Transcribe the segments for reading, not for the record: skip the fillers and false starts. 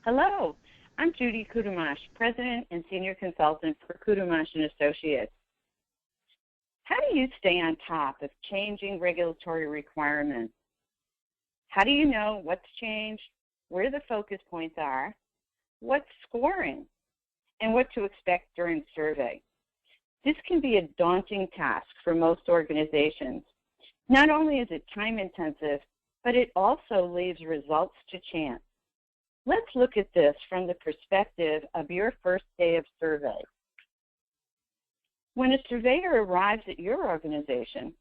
Hello, I'm Judy Courtemanche, President and Senior Consultant for Courtemanche Associates. How do you stay on top of changing regulatory requirements? How do you know what's changed, where the focus points are, what's scoring, and what to expect during survey? This can be a daunting task for most organizations. Not only is it time-intensive, but it also leaves results to chance. Let's look at this from the perspective of your first day of survey. When a surveyor arrives at your organization,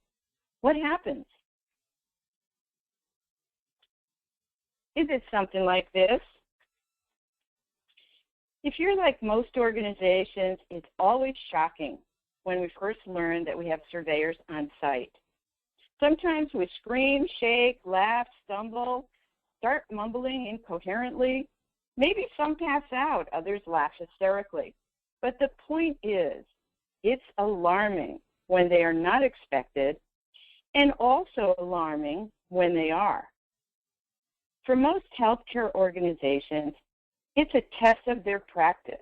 what happens? Is it something like this? If you're like most organizations, it's always shocking when we first learn that we have surveyors on site. Sometimes we scream, shake, laugh, stumble, start mumbling incoherently. Maybe some pass out, others laugh hysterically. But the point is, it's alarming when they are not expected, and also alarming when they are. For most healthcare organizations, it's a test of their practice,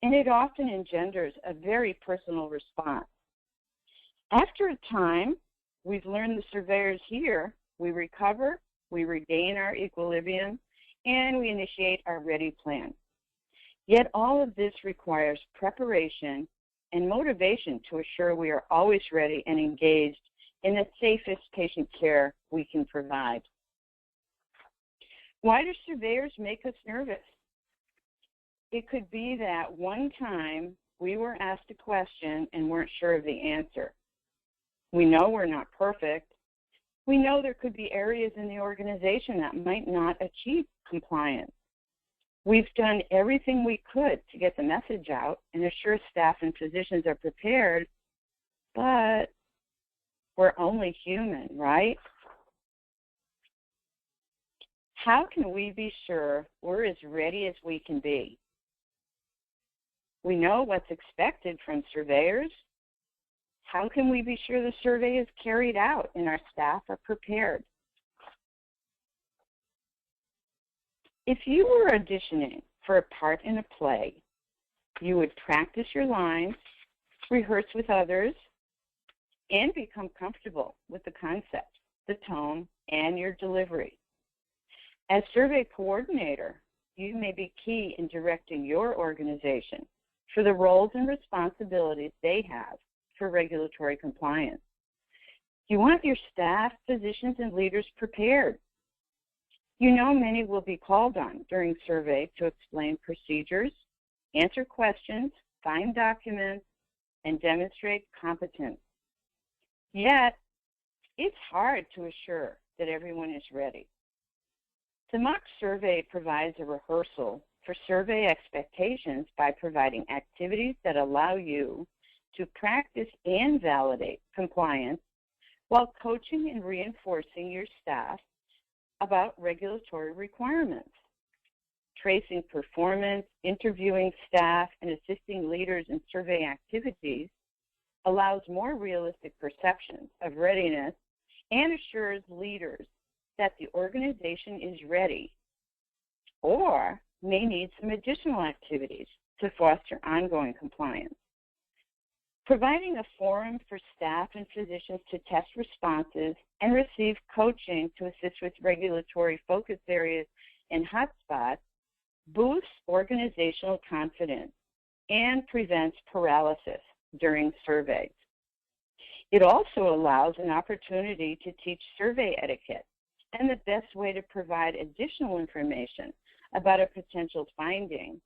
and it often engenders a very personal response. After a time, we've learned the surveyors here, we recover, we regain our equilibrium, and we initiate our ready plan. Yet all of this requires preparation and motivation to assure we are always ready and engaged in the safest patient care we can provide. Why do surveyors make us nervous? It could be that one time we were asked a question and weren't sure of the answer. We know we're not perfect. We know there could be areas in the organization that might not achieve compliance. We've done everything we could to get the message out and assure staff and physicians are prepared, but we're only human, right? How can we be sure we're as ready as we can be? We know what's expected from surveyors. How can we be sure the survey is carried out and our staff are prepared? If you were auditioning for a part in a play, you would practice your lines, rehearse with others, and become comfortable with the concept, the tone, and your delivery. As survey coordinator, you may be key in directing your organization for the roles and responsibilities they have for regulatory compliance. You want your staff, physicians, and leaders prepared. You know many will be called on during survey to explain procedures, answer questions, find documents, and demonstrate competence. Yet, it's hard to assure that everyone is ready. The mock survey provides a rehearsal for survey expectations by providing activities that allow you to practice and validate compliance while coaching and reinforcing your staff about regulatory requirements. Tracing performance, interviewing staff, and assisting leaders in survey activities allows more realistic perceptions of readiness and assures leaders that the organization is ready or may need some additional activities to foster ongoing compliance. Providing a forum for staff and physicians to test responses and receive coaching to assist with regulatory focus areas and hotspots boosts organizational confidence and prevents paralysis during surveys. It also allows an opportunity to teach survey etiquette and the best way to provide additional information about a potential finding.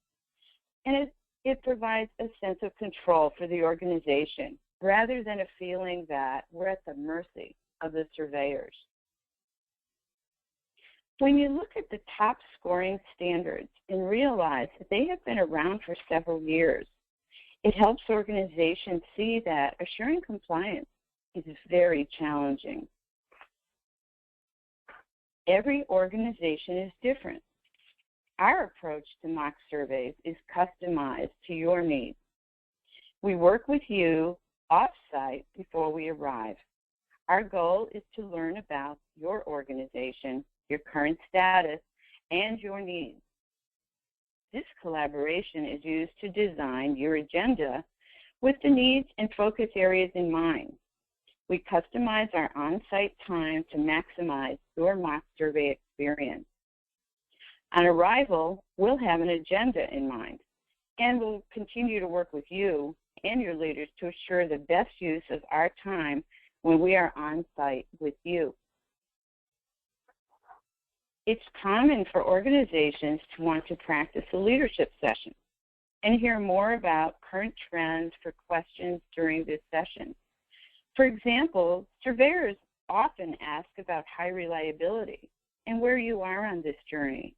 And it provides a sense of control for the organization rather than a feeling that we're at the mercy of the surveyors. When you look at the top scoring standards and realize that they have been around for several years, it helps organizations see that assuring compliance is very challenging. Every organization is different. Our approach to mock surveys is customized to your needs. We work with you off-site before we arrive. Our goal is to learn about your organization, your current status, and your needs. This collaboration is used to design your agenda with the needs and focus areas in mind. We customize our on-site time to maximize your mock survey experience. On arrival, we'll have an agenda in mind, and we'll continue to work with you and your leaders to assure the best use of our time when we are on-site with you. It's common for organizations to want to practice a leadership session and hear more about current trends for questions during this session. For example, surveyors often ask about high reliability and where you are on this journey.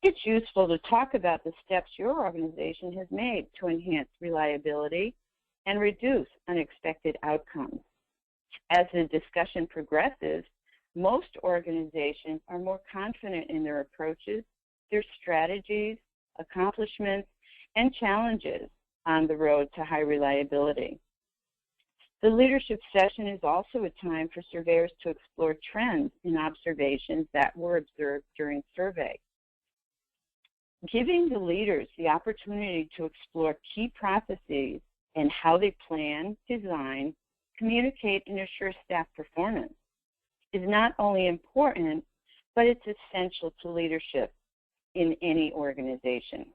It's useful to talk about the steps your organization has made to enhance reliability and reduce unexpected outcomes. As the discussion progresses, most organizations are more confident in their approaches, their strategies, accomplishments, and challenges on the road to high reliability. The leadership session is also a time for surveyors to explore trends and observations that were observed during survey. Giving the leaders the opportunity to explore key processes and how they plan, design, communicate, and assure staff performance is not only important, but it's essential to leadership in any organization.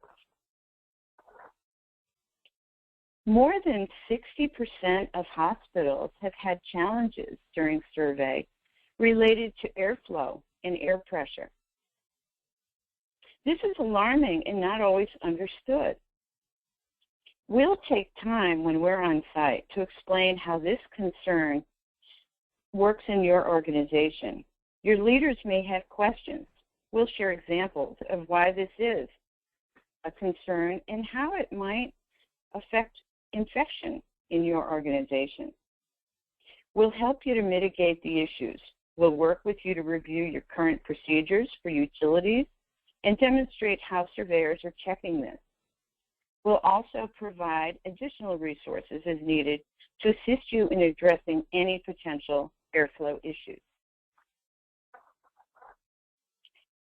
More than 60% of hospitals have had challenges during survey related to airflow and air pressure. This is alarming and not always understood. We'll take time when we're on site to explain how this concern works in your organization. Your leaders may have questions. We'll share examples of why this is a concern and how it might affect infection in your organization. We'll help you to mitigate the issues. We'll work with you to review your current procedures for utilities and demonstrate how surveyors are checking this. We'll also provide additional resources as needed to assist you in addressing any potential airflow issues.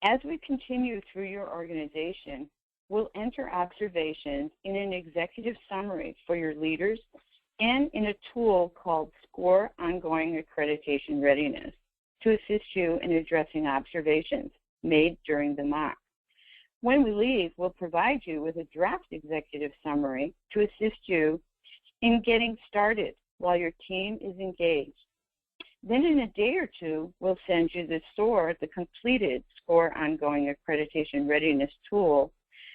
As we continue through your organization, we'll enter observations in an executive summary for your leaders and in a tool called SCORE Ongoing Accreditation Readiness to assist you in addressing observations made during the mock. When we leave, we'll provide you with a draft executive summary to assist you in getting started while your team is engaged. Then in a day or two, we'll send you the completed SCORE Ongoing Accreditation Readiness tool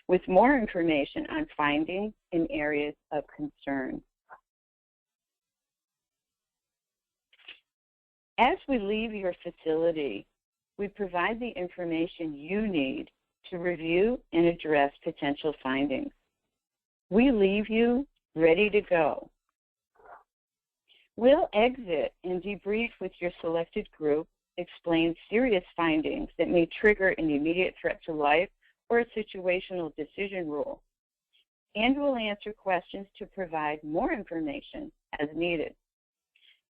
with more information on findings in areas of concern. As we leave your facility, we provide the information you need to review and address potential findings. We leave you ready to go. We'll exit and debrief with your selected group, explain serious findings that may trigger an immediate threat to life or a situational decision rule, and we'll answer questions to provide more information as needed.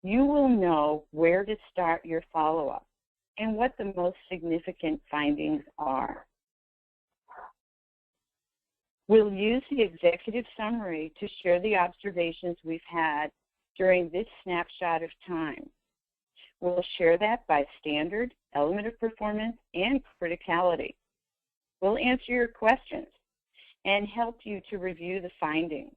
You will know where to start your follow-up and what the most significant findings are. We'll use the executive summary to share the observations we've had during this snapshot of time. We'll share that by standard, element of performance, and criticality. We'll answer your questions and help you to review the findings.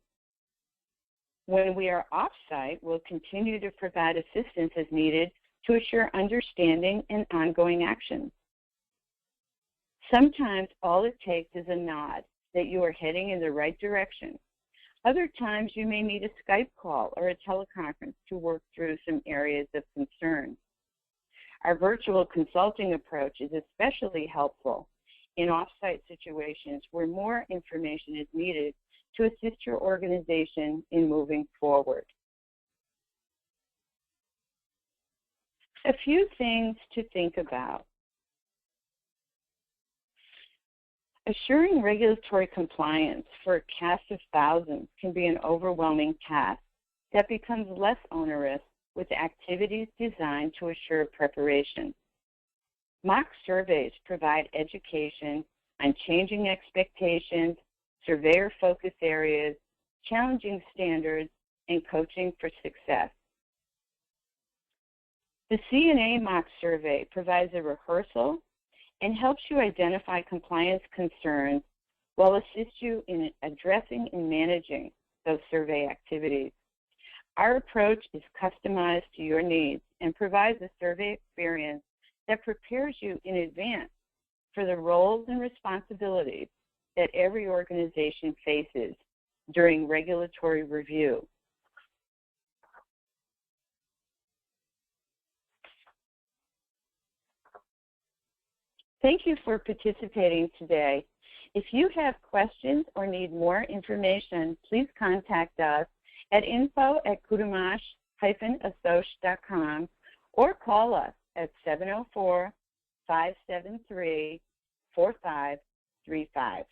When we are off-site, we'll continue to provide assistance as needed to assure understanding and ongoing actions. Sometimes all it takes is a nod that you are heading in the right direction. Other times you may need a Skype call or a teleconference to work through some areas of concern. Our virtual consulting approach is especially helpful in off-site situations where more information is needed to assist your organization in moving forward. A few things to think about. Assuring regulatory compliance for a cast of thousands can be an overwhelming task that becomes less onerous with activities designed to assure preparation. Mock surveys provide education on changing expectations, surveyor focus areas, challenging standards, and coaching for success. The CNA mock survey provides a rehearsal and helps you identify compliance concerns while assist you in addressing and managing those survey activities. Our approach is customized to your needs and provides a survey experience that prepares you in advance for the roles and responsibilities that every organization faces during regulatory review. Thank you for participating today. If you have questions or need more information, please contact us at info@Courtemanche-Associates.com or call us at 704-573-4535.